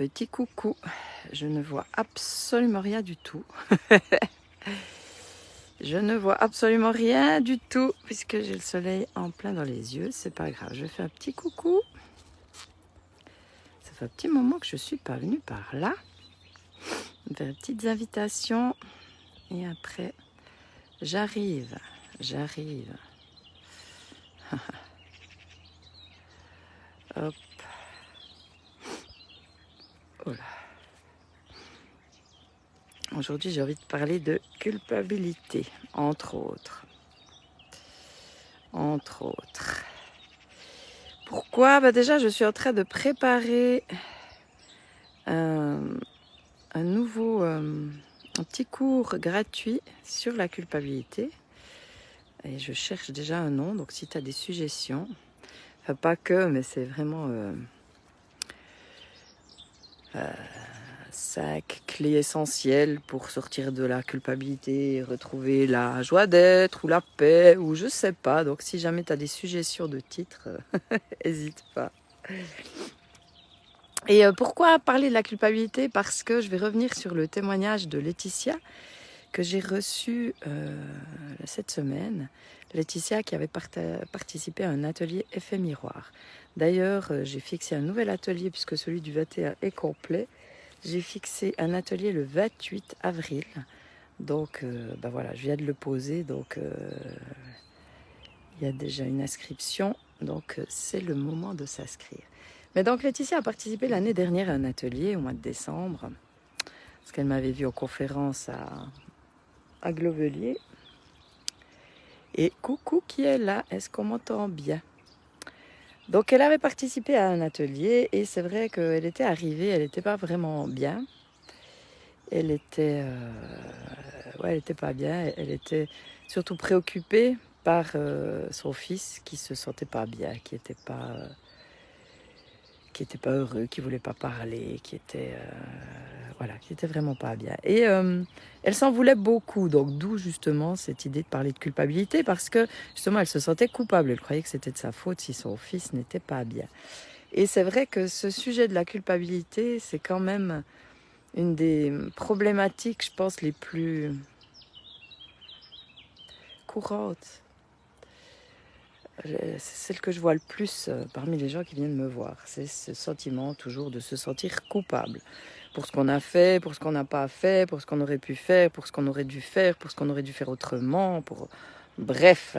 petit coucou. Je ne vois absolument rien du tout. Je ne vois absolument rien du tout puisque j'ai le soleil en plein dans les yeux. C'est pas grave, je fais un petit coucou. Ça fait un petit moment que je suis pas venue par là. Je vais faire des petites invitations et après j'arrive. Hop. Oh là. Aujourd'hui, j'ai envie de parler de culpabilité, entre autres. Pourquoi? Déjà, je suis en train de préparer un petit cours gratuit sur la culpabilité. Et je cherche déjà un nom, donc si tu as des suggestions, enfin pas que, mais c'est vraiment 5 clés essentielles pour sortir de la culpabilité, retrouver la joie d'être ou la paix, ou je sais pas. Donc si jamais tu as des suggestions de titres, n'hésite pas. Et pourquoi parler de la culpabilité? Parce que je vais revenir sur le témoignage de Laetitia que j'ai reçu cette semaine. Laetitia qui avait participé à un atelier effet miroir. D'ailleurs, j'ai fixé un nouvel atelier puisque celui du 21 est complet. J'ai fixé un atelier le 28 avril. Donc, voilà, je viens de le poser. Donc, il y a déjà une inscription. Donc, c'est le moment de s'inscrire. Mais donc, Laetitia a participé l'année dernière à un atelier au mois de décembre. Parce qu'elle m'avait vue en conférence à Glovelier. Et coucou qui est là, est-ce qu'on m'entend bien? Donc elle avait participé à un atelier et c'est vrai qu'elle était arrivée, elle n'était pas vraiment bien. Elle était pas bien, elle était surtout préoccupée par son fils qui se sentait pas bien, qui était pas heureux, qui voulait pas parler, qui était vraiment pas bien. Et elle s'en voulait beaucoup, donc d'où justement cette idée de parler de culpabilité, parce que justement elle se sentait coupable, elle croyait que c'était de sa faute si son fils n'était pas bien. Et c'est vrai que ce sujet de la culpabilité, c'est quand même une des problématiques, je pense, les plus courantes. C'est celle que je vois le plus parmi les gens qui viennent me voir. C'est ce sentiment toujours de se sentir coupable pour ce qu'on a fait, pour ce qu'on n'a pas fait, pour ce qu'on aurait pu faire, pour ce qu'on aurait dû faire, pour ce qu'on aurait dû faire autrement, bref.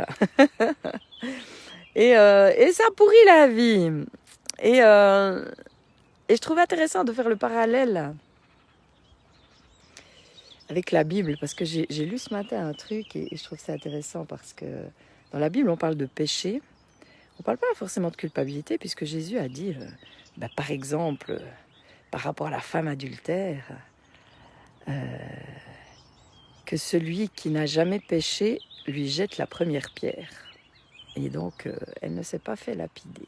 et ça pourrit la vie. Et je trouve intéressant de faire le parallèle avec la Bible, parce que j'ai lu ce matin un truc et je trouve ça intéressant parce que dans la Bible, on parle de péché. On ne parle pas forcément de culpabilité, puisque Jésus a dit, par exemple, par rapport à la femme adultère, que celui qui n'a jamais péché lui jette la première pierre. Et donc, elle ne s'est pas fait lapider.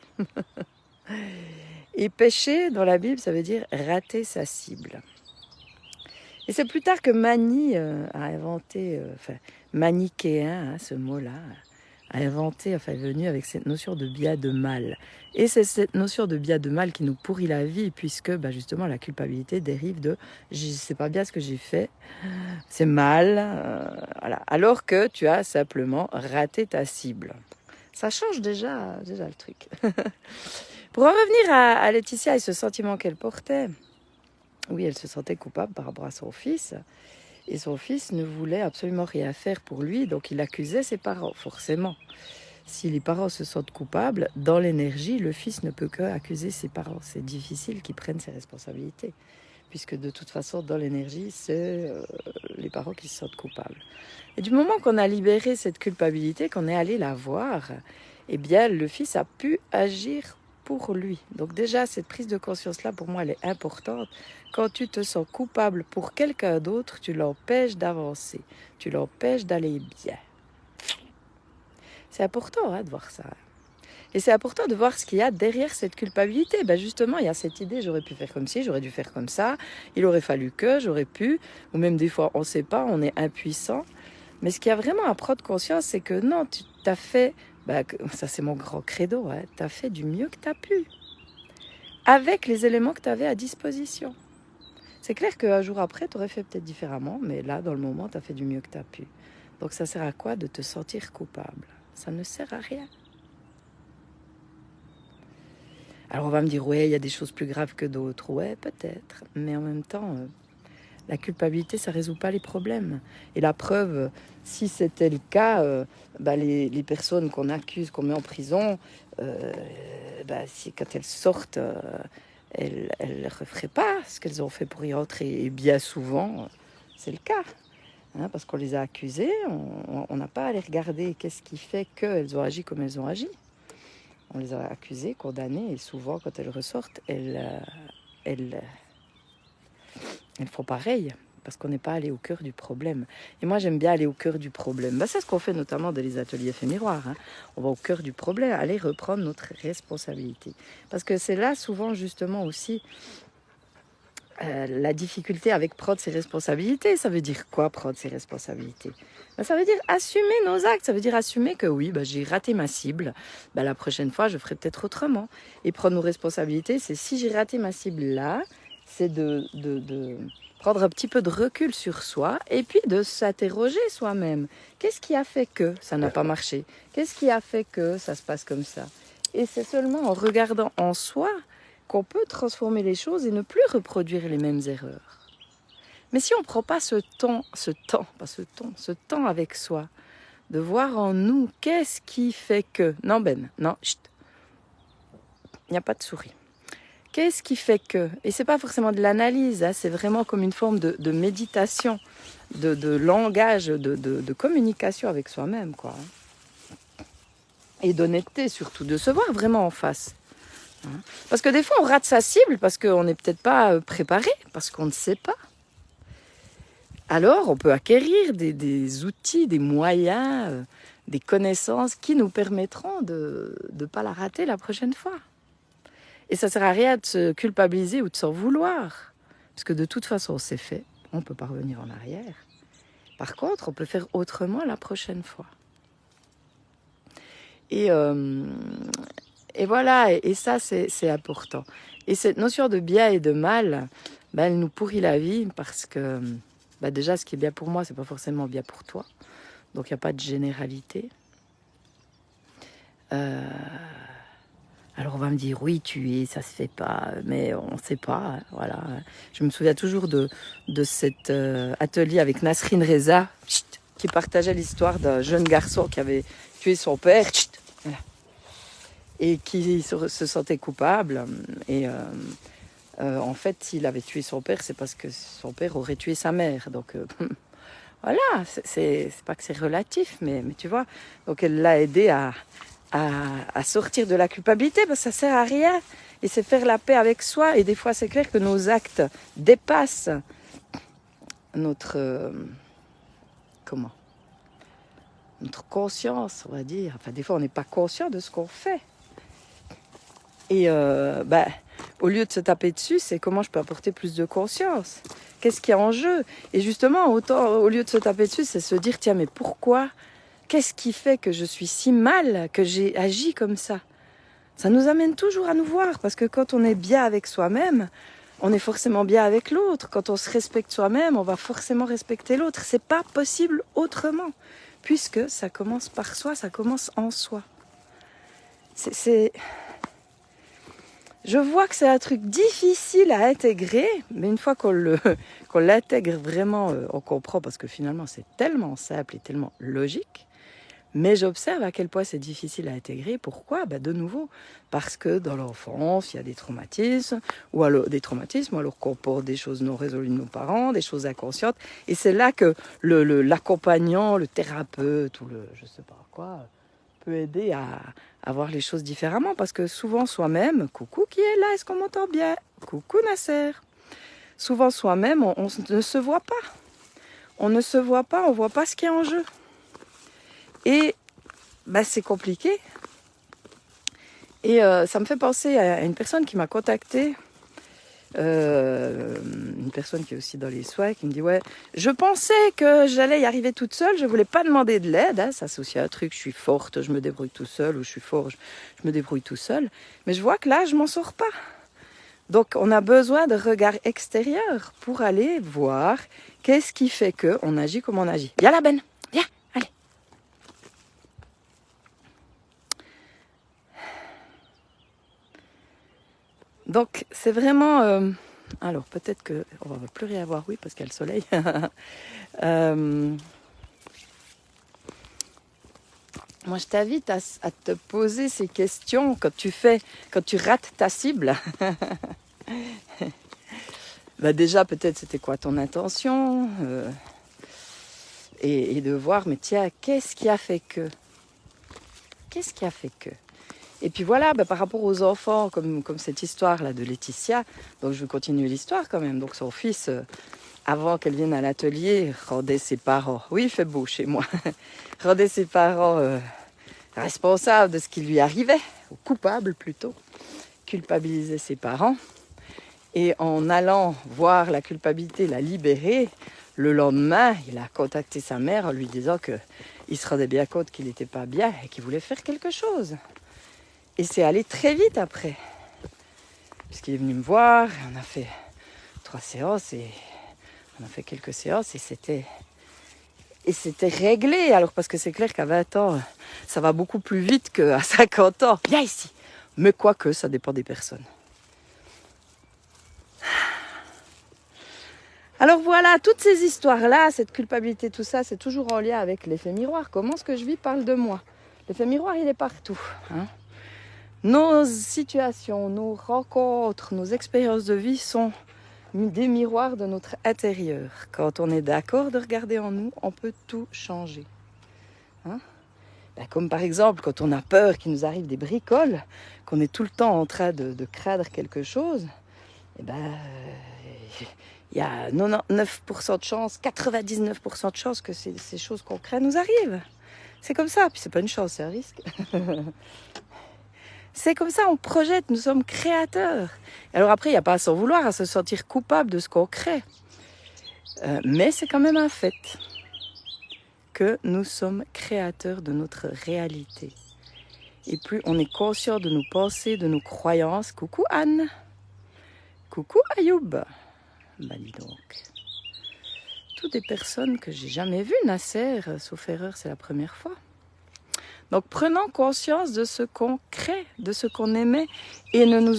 Et pécher, dans la Bible, ça veut dire rater sa cible. Et c'est plus tard que Mani a inventé, manichéen, ce mot-là, est venu avec cette notion de bien, de mal. Et c'est cette notion de bien, de mal qui nous pourrit la vie, puisque justement la culpabilité dérive de « je sais pas bien ce que j'ai fait, c'est mal voilà. ». Alors que tu as simplement raté ta cible. Ça change déjà le truc. Pour en revenir à Laetitia et ce sentiment qu'elle portait, oui, elle se sentait coupable par rapport à son fils. Et son fils ne voulait absolument rien faire pour lui, donc il accusait ses parents, forcément. Si les parents se sentent coupables, dans l'énergie, le fils ne peut qu'accuser ses parents. C'est difficile qu'ils prennent ses responsabilités, puisque de toute façon, dans l'énergie, c'est les parents qui se sentent coupables. Et du moment qu'on a libéré cette culpabilité, qu'on est allé la voir, eh bien, le fils a pu agir pour lui. Donc déjà, cette prise de conscience-là, pour moi, elle est importante. Quand tu te sens coupable pour quelqu'un d'autre, tu l'empêches d'avancer, tu l'empêches d'aller bien. C'est important de voir ça. Et c'est important de voir ce qu'il y a derrière cette culpabilité. Justement, il y a cette idée, j'aurais pu faire comme ci, j'aurais dû faire comme ça, il aurait fallu que, j'aurais pu, ou même des fois, on ne sait pas, on est impuissant. Mais ce qu'il y a vraiment à prendre conscience, c'est que non, tu t'as fait, ça c'est mon grand credo, tu as fait du mieux que tu as pu. avec les éléments que tu avais à disposition. C'est clair qu'un jour après, tu aurais fait peut-être différemment, mais là, dans le moment, tu as fait du mieux que tu as pu. Donc ça sert à quoi de te sentir coupable? Ça ne sert à rien. Alors on va me dire, ouais, il y a des choses plus graves que d'autres. Ouais, peut-être. Mais en même temps, la culpabilité, ça ne résout pas les problèmes. Et la preuve, si c'était le cas, les personnes qu'on accuse, qu'on met en prison, si quand elles sortent, elles ne referaient pas ce qu'elles ont fait pour y rentrer. Et bien souvent, c'est le cas. Hein, parce qu'on les a accusées, on n'a pas à les regarder qu'est-ce qui fait qu'elles ont agi comme elles ont agi. On les a accusées, condamnées, et souvent, quand elles ressortent, elles font pareil, parce qu'on n'est pas allé au cœur du problème. Et moi, j'aime bien aller au cœur du problème. C'est ce qu'on fait notamment dans les ateliers Effets Miroirs. Hein. On va au cœur du problème, aller reprendre notre responsabilité. Parce que c'est là, souvent, justement, aussi, la difficulté avec prendre ses responsabilités. Ça veut dire quoi, prendre ses responsabilités? Ça veut dire assumer nos actes. Ça veut dire assumer que oui, j'ai raté ma cible. La prochaine fois, je ferai peut-être autrement. Et prendre nos responsabilités, c'est si j'ai raté ma cible là, c'est de prendre un petit peu de recul sur soi et puis de s'interroger soi-même. Qu'est-ce qui a fait que ça n'a pas marché? Qu'est-ce qui a fait que ça se passe comme ça? Et c'est seulement en regardant en soi qu'on peut transformer les choses et ne plus reproduire les mêmes erreurs. Mais si on ne prend pas ce temps avec soi, de voir en nous qu'est-ce qui fait que... Non, chut, il n'y a pas de souris. Qu'est-ce qui fait que... Et ce n'est pas forcément de l'analyse, hein, c'est vraiment comme une forme de méditation, de langage, de communication avec soi-même, quoi. Et d'honnêteté surtout, de se voir vraiment en face. Parce que des fois, on rate sa cible parce qu'on n'est peut-être pas préparé, parce qu'on ne sait pas. Alors, on peut acquérir des outils, des moyens, des connaissances qui nous permettront de ne pas la rater la prochaine fois. Et ça ne sert à rien de se culpabiliser ou de s'en vouloir. Parce que de toute façon, c'est fait. On ne peut pas revenir en arrière. Par contre, on peut faire autrement la prochaine fois. Et voilà, et ça, c'est important. Et cette notion de bien et de mal, elle nous pourrit la vie parce que, déjà, ce qui est bien pour moi, c'est pas forcément bien pour toi. Donc, il n'y a pas de généralité. Alors, on va me dire, oui, tuer, ça se fait pas, mais on ne sait pas, hein, voilà. Je me souviens toujours de cet atelier avec Nasrin Reza, qui partageait l'histoire d'un jeune garçon qui avait tué son père, voilà, et qui se sentait coupable. Et en fait, s'il avait tué son père, c'est parce que son père aurait tué sa mère. Donc voilà, c'est pas que c'est relatif, mais tu vois. Donc elle l'a aidé à sortir de la culpabilité, parce que ça sert à rien. Et c'est faire la paix avec soi. Et des fois, c'est clair que nos actes dépassent notre conscience, on va dire. Enfin, des fois, on n'est pas conscient de ce qu'on fait. Et au lieu de se taper dessus, c'est comment je peux apporter plus de conscience. Qu'est-ce qui est en jeu? Et justement, au lieu de se taper dessus, c'est se dire, tiens, mais pourquoi? Qu'est-ce qui fait que je suis si mal, que j'ai agi comme ça? Ça nous amène toujours à nous voir, parce que quand on est bien avec soi-même, on est forcément bien avec l'autre. Quand on se respecte soi-même, on va forcément respecter l'autre. C'est pas possible autrement, puisque ça commence par soi, ça commence en soi. Je vois que c'est un truc difficile à intégrer, mais une fois qu'on l'intègre vraiment, on comprend, parce que finalement c'est tellement simple et tellement logique. Mais j'observe à quel point c'est difficile à intégrer. Pourquoi? De nouveau, parce que dans l'enfance, il y a des traumatismes, ou alors qu'on porte des choses non résolues de nos parents, des choses inconscientes. Et c'est là que l'accompagnant, le thérapeute, ou je sais pas quoi, peut aider à voir les choses différemment. Parce que souvent soi-même, coucou qui est là, est-ce qu'on m'entend bien? Coucou Nasser. Souvent soi-même, on ne se voit pas. On ne se voit pas, on ne voit pas ce qui est en jeu. Et c'est compliqué. Et ça me fait penser à une personne qui m'a contactée, une personne qui est aussi dans les soins, qui me dit, ouais, je pensais que j'allais y arriver toute seule, je voulais pas demander de l'aide, hein, ça c'est aussi un truc, je suis forte, je me débrouille tout seul, ou je suis fort, je me débrouille tout seul, mais je vois que là, je m'en sors pas. Donc, on a besoin de regard extérieur pour aller voir qu'est-ce qui fait qu'on agit comme on agit. Viens là, Ben. Viens, allez. Donc, c'est vraiment... alors, peut-être qu'on ne va plus rien voir, oui, parce qu'il y a le soleil. Moi, je t'invite à te poser ces questions quand tu rates ta cible. Bah déjà, peut-être, c'était quoi ton intention et de voir, mais tiens, qu'est-ce qui a fait que? Qu'est-ce qui a fait que? Et puis voilà, bah, par rapport aux enfants, comme cette histoire-là de Laetitia, donc je vais continuer l'histoire quand même. Donc son fils, avant qu'elle vienne à l'atelier, rendait ses parents, oui, il fait beau chez moi, rendait ses parents responsables de ce qui lui arrivait, ou coupables plutôt, culpabilisait ses parents. Et en allant voir la culpabilité la libérer, le lendemain, il a contacté sa mère en lui disant qu'il se rendait bien compte qu'il n'était pas bien et qu'il voulait faire quelque chose. Et c'est allé très vite après. Puisqu'il est venu me voir, on a fait 3 séances et on a fait quelques séances et c'était réglé. Alors parce que c'est clair qu'à 20 ans, ça va beaucoup plus vite qu'à 50 ans. Viens ici. Mais quoique, ça dépend des personnes. Alors voilà, toutes ces histoires-là, cette culpabilité, tout ça, c'est toujours en lien avec l'effet miroir. Comment ce que je vis parle de moi. L'effet miroir, il est partout. Hein. Nos situations, nos rencontres, nos expériences de vie sont des miroirs de notre intérieur. Quand on est d'accord de regarder en nous, on peut tout changer. Hein. Ben, comme par exemple, quand on a peur qu'il nous arrive des bricoles, qu'on est tout le temps en train de craindre quelque chose, eh ben, il y a 99% de chance, 99% de chance que ces choses qu'on craint nous arrivent. C'est comme ça, puis c'est pas une chance, c'est un risque. C'est comme ça, on projette, nous sommes créateurs. Alors après, il n'y a pas à s'en vouloir, à se sentir coupable de ce qu'on crée. Mais c'est quand même un fait que nous sommes créateurs de notre réalité. Et plus on est conscient de nos pensées, de nos croyances. Coucou Anne. Coucou Ayoub. Bah dis donc. Toutes des personnes que j'ai jamais vues, Nasser, sauf erreur, c'est la première fois. Donc prenons conscience de ce qu'on crée, de ce qu'on émet, et ne nous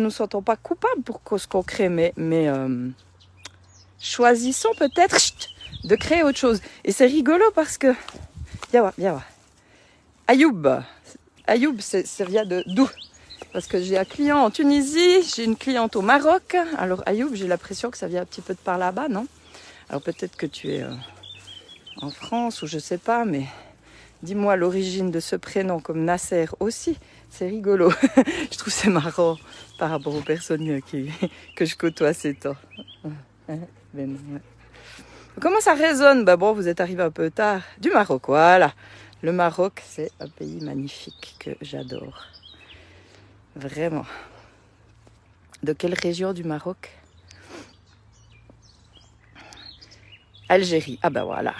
sentons pas coupables pour ce qu'on crée, mais choisissons peut-être de créer autre chose. Et c'est rigolo parce que, viens voir. Ayoub, ça vient d'où? Parce que j'ai un client en Tunisie, j'ai une cliente au Maroc. Alors Ayoub, j'ai l'impression que ça vient un petit peu de par là-bas, non? Alors peut-être que tu es en France ou je sais pas, mais dis-moi l'origine de ce prénom comme Nasser aussi. C'est rigolo. Je trouve c'est marrant par rapport aux personnes que je côtoie ces temps. Ben, ouais. Comment ça résonne? Bah bon, vous êtes arrivé un peu tard. Du Maroc, voilà. Le Maroc, c'est un pays magnifique que j'adore. Vraiment. De quelle région du Maroc? Algérie. Ah ben voilà.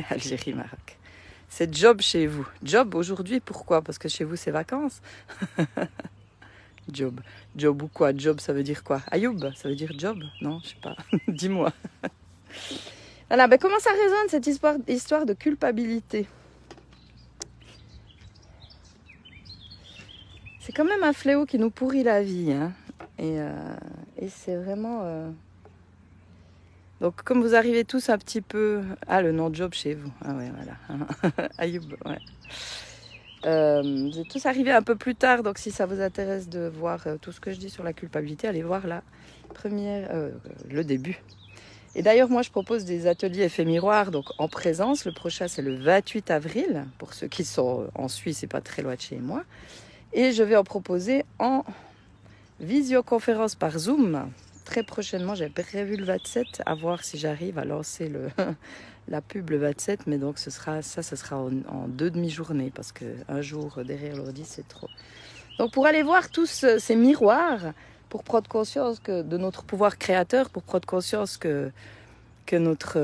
Algérie, Maroc. C'est job chez vous. Job aujourd'hui, pourquoi? Parce que chez vous, c'est vacances. Job. Job ou quoi? Job, ça veut dire quoi? Ayoub, ça veut dire job? Non, je sais pas. Dis-moi. Voilà, ben comment ça résonne cette histoire de culpabilité? C'est quand même un fléau qui nous pourrit la vie. Hein. Et c'est vraiment... Donc, comme vous arrivez tous un petit peu... Ah, le nom de job chez vous. Ah ouais, voilà. Ayoub, ouais. Vous êtes tous arrivés un peu plus tard, donc si ça vous intéresse de voir tout ce que je dis sur la culpabilité, allez voir le début. Et d'ailleurs, moi, je propose des ateliers effets miroirs, donc en présence. Le prochain, c'est le 28 avril, pour ceux qui sont en Suisse, c'est pas très loin de chez moi. Et je vais en proposer en visioconférence par Zoom. Très prochainement, j'ai prévu le 27, à voir si j'arrive à lancer la pub le 27. Mais donc, ce sera en 2 demi-journées, parce qu'un jour derrière l'ordi, c'est trop. Donc, pour aller voir tous ces miroirs, pour prendre conscience de notre pouvoir créateur, pour prendre conscience que notre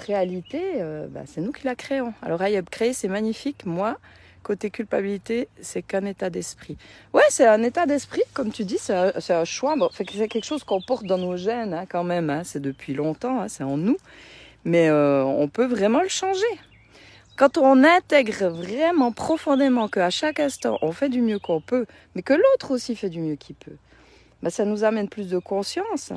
réalité, c'est nous qui la créons. Alors Ayub créer, c'est magnifique. Moi, Côté culpabilité, c'est qu'un état d'esprit. Ouais, c'est un état d'esprit, comme tu dis, c'est un choix. Bon, c'est quelque chose qu'on porte dans nos gènes hein, quand même. Hein, c'est depuis longtemps, hein, c'est en nous. Mais on peut vraiment le changer. Quand on intègre vraiment profondément qu'à chaque instant, on fait du mieux qu'on peut, mais que l'autre aussi fait du mieux qu'il peut, ben, ça nous amène plus de conscience.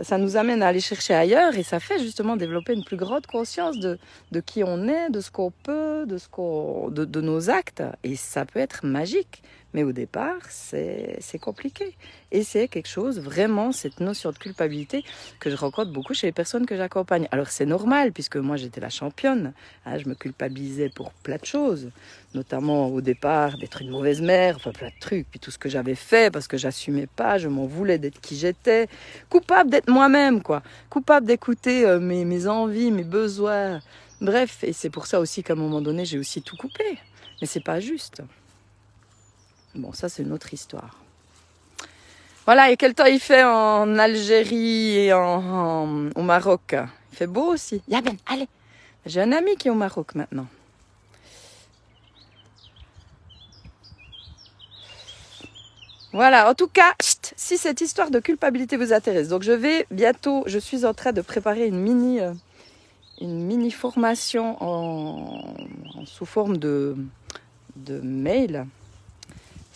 Ça nous amène à aller chercher ailleurs et ça fait justement développer une plus grande conscience de qui on est, de ce qu'on peut, de nos actes. Et ça peut être magique. Mais au départ, c'est compliqué. Et c'est quelque chose, vraiment, cette notion de culpabilité que je rencontre beaucoup chez les personnes que j'accompagne. Alors c'est normal, puisque moi j'étais la championne. Hein, je me culpabilisais pour plein de choses. Notamment au départ, d'être une mauvaise mère, enfin plein de trucs. Puis tout ce que j'avais fait, parce que j'assumais pas, je m'en voulais d'être qui j'étais. Coupable d'être moi-même, quoi. Coupable d'écouter mes envies, mes besoins. Bref, et c'est pour ça aussi qu'à un moment donné, j'ai aussi tout coupé. Mais c'est pas juste. Bon, ça, c'est une autre histoire. Voilà, et quel temps il fait en Algérie et au Maroc? Il fait beau aussi. Yaben, allez. J'ai un ami qui est au Maroc maintenant. Voilà, en tout cas, si cette histoire de culpabilité vous intéresse, donc je suis en train de préparer une mini formation sous forme de mail,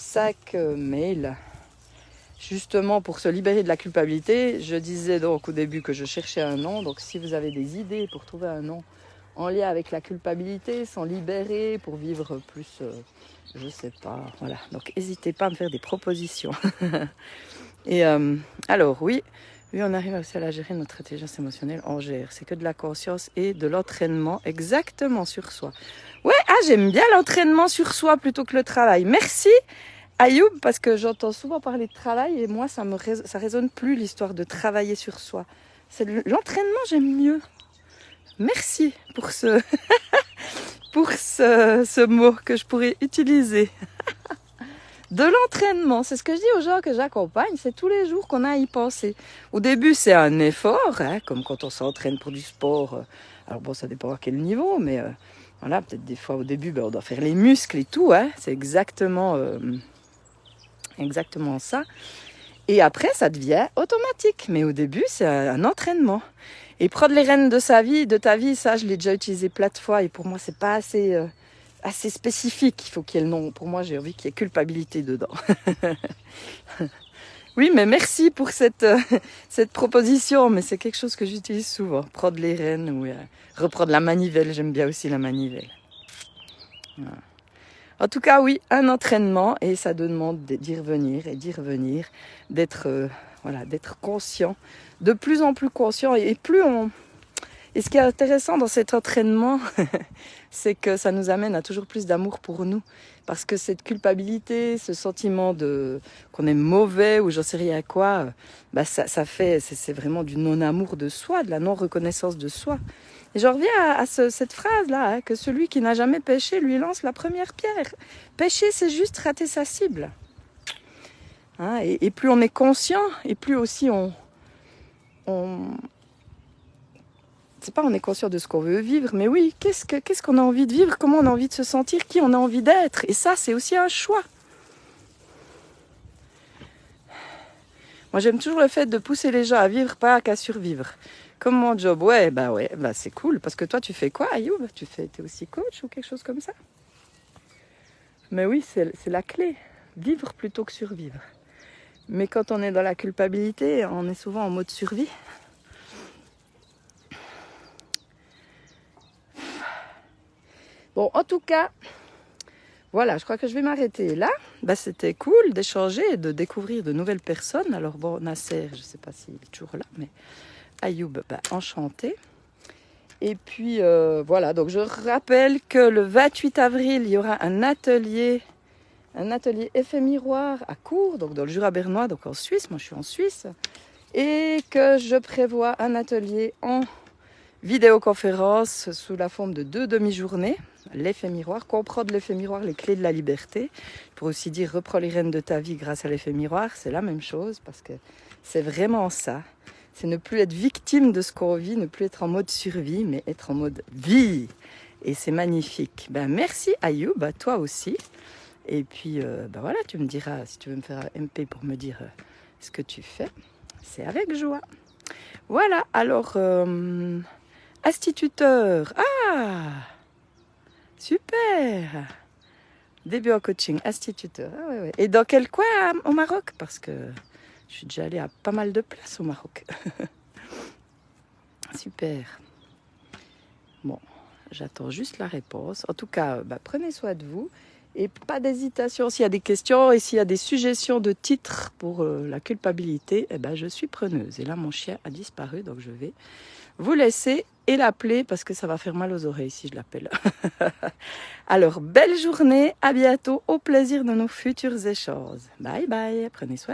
5 mails, justement pour se libérer de la culpabilité. Je disais donc au début que je cherchais un nom, donc si vous avez des idées pour trouver un nom en lien avec la culpabilité, s'en libérer pour vivre plus, je sais pas, voilà. Donc n'hésitez pas à me faire des propositions. Et alors oui, on arrive aussi à gérer notre intelligence émotionnelle, on gère. C'est que de la conscience et de l'entraînement exactement sur soi. Ouais, j'aime bien l'entraînement sur soi plutôt que le travail. Merci Ayoub, parce que j'entends souvent parler de travail et moi ça résonne plus l'histoire de travailler sur soi. C'est l'entraînement, j'aime mieux. Merci pour ce mot que je pourrais utiliser. De l'entraînement, c'est ce que je dis aux gens que j'accompagne, c'est tous les jours qu'on a à y penser. Au début, c'est un effort, hein, comme quand on s'entraîne pour du sport. Alors bon, ça dépend à quel niveau, mais voilà, peut-être des fois au début, on doit faire les muscles et tout, hein, c'est exactement ça. Et après, ça devient automatique, mais au début, c'est un entraînement. Et prendre les rênes de ta vie, ça, je l'ai déjà utilisé plein de fois, et pour moi, c'est pas assez spécifique. Il faut qu'il y ait le nom. Pour moi, j'ai envie qu'il y ait culpabilité dedans. Oui, mais merci pour cette proposition. Mais c'est quelque chose que j'utilise souvent. Prendre les rênes ou reprendre la manivelle. J'aime bien aussi la manivelle. Voilà. En tout cas, oui, un entraînement. Et ça demande d'y revenir et d'y revenir. D'être conscient. De plus en plus conscient. Et plus on... Et ce qui est intéressant dans cet entraînement, c'est que ça nous amène à toujours plus d'amour pour nous. Parce que cette culpabilité, ce sentiment qu'on est mauvais ou j'en sais rien quoi, c'est vraiment du non-amour de soi, de la non-reconnaissance de soi. Et j'en reviens à cette phrase-là, hein, que celui qui n'a jamais péché lui lance la première pierre. Pécher, c'est juste rater sa cible. Hein, et plus on est conscient, et plus aussi c'est pas on est conscient de ce qu'on veut vivre, mais oui, qu'est-ce qu'on a envie de vivre, comment on a envie de se sentir, qui on a envie d'être. Et ça, c'est aussi un choix. Moi, j'aime toujours le fait de pousser les gens à vivre, pas qu'à survivre. Comme mon job, c'est cool. Parce que toi, tu fais quoi, Ayoub? T'es aussi coach ou quelque chose comme ça? Mais oui, c'est la clé. Vivre plutôt que survivre. Mais quand on est dans la culpabilité, on est souvent en mode survie. Bon, en tout cas, voilà, je crois que je vais m'arrêter là. C'était cool d'échanger et de découvrir de nouvelles personnes. Alors bon, Nasser, je ne sais pas s'il est toujours là, mais Ayoub, enchanté. Et puis voilà, donc je rappelle que le 28 avril, il y aura un atelier effet miroir à Cours, donc dans le Jura bernois, donc en Suisse. Moi, je suis en Suisse. Et que je prévois un atelier en vidéoconférence sous la forme de 2 demi-journées. L'effet miroir, comprendre l'effet miroir, les clés de la liberté. Pour aussi dire, reprends les rênes de ta vie grâce à l'effet miroir. C'est la même chose parce que c'est vraiment ça. C'est ne plus être victime de ce qu'on vit, ne plus être en mode survie, mais être en mode vie. Et c'est magnifique. Ben, merci Ayoub, à toi aussi. Et puis, ben voilà, tu me diras, si tu veux me faire un MP pour me dire ce que tu fais, c'est avec joie. Voilà, alors, instituteur. Ah, super. Début en coaching, instituteur. Ah, ouais, ouais. Et dans quel coin au Maroc? Parce que je suis déjà allée à pas mal de places au Maroc. Super. Bon, j'attends juste la réponse. En tout cas, bah, prenez soin de vous. Et pas d'hésitation. S'il y a des questions et s'il y a des suggestions de titres pour la culpabilité, eh ben, je suis preneuse. Et là, mon chien a disparu, donc je vais vous laisser et l'appeler parce que ça va faire mal aux oreilles si je l'appelle. Alors, belle journée, à bientôt, au plaisir de nos futurs échanges. Bye bye, prenez soin.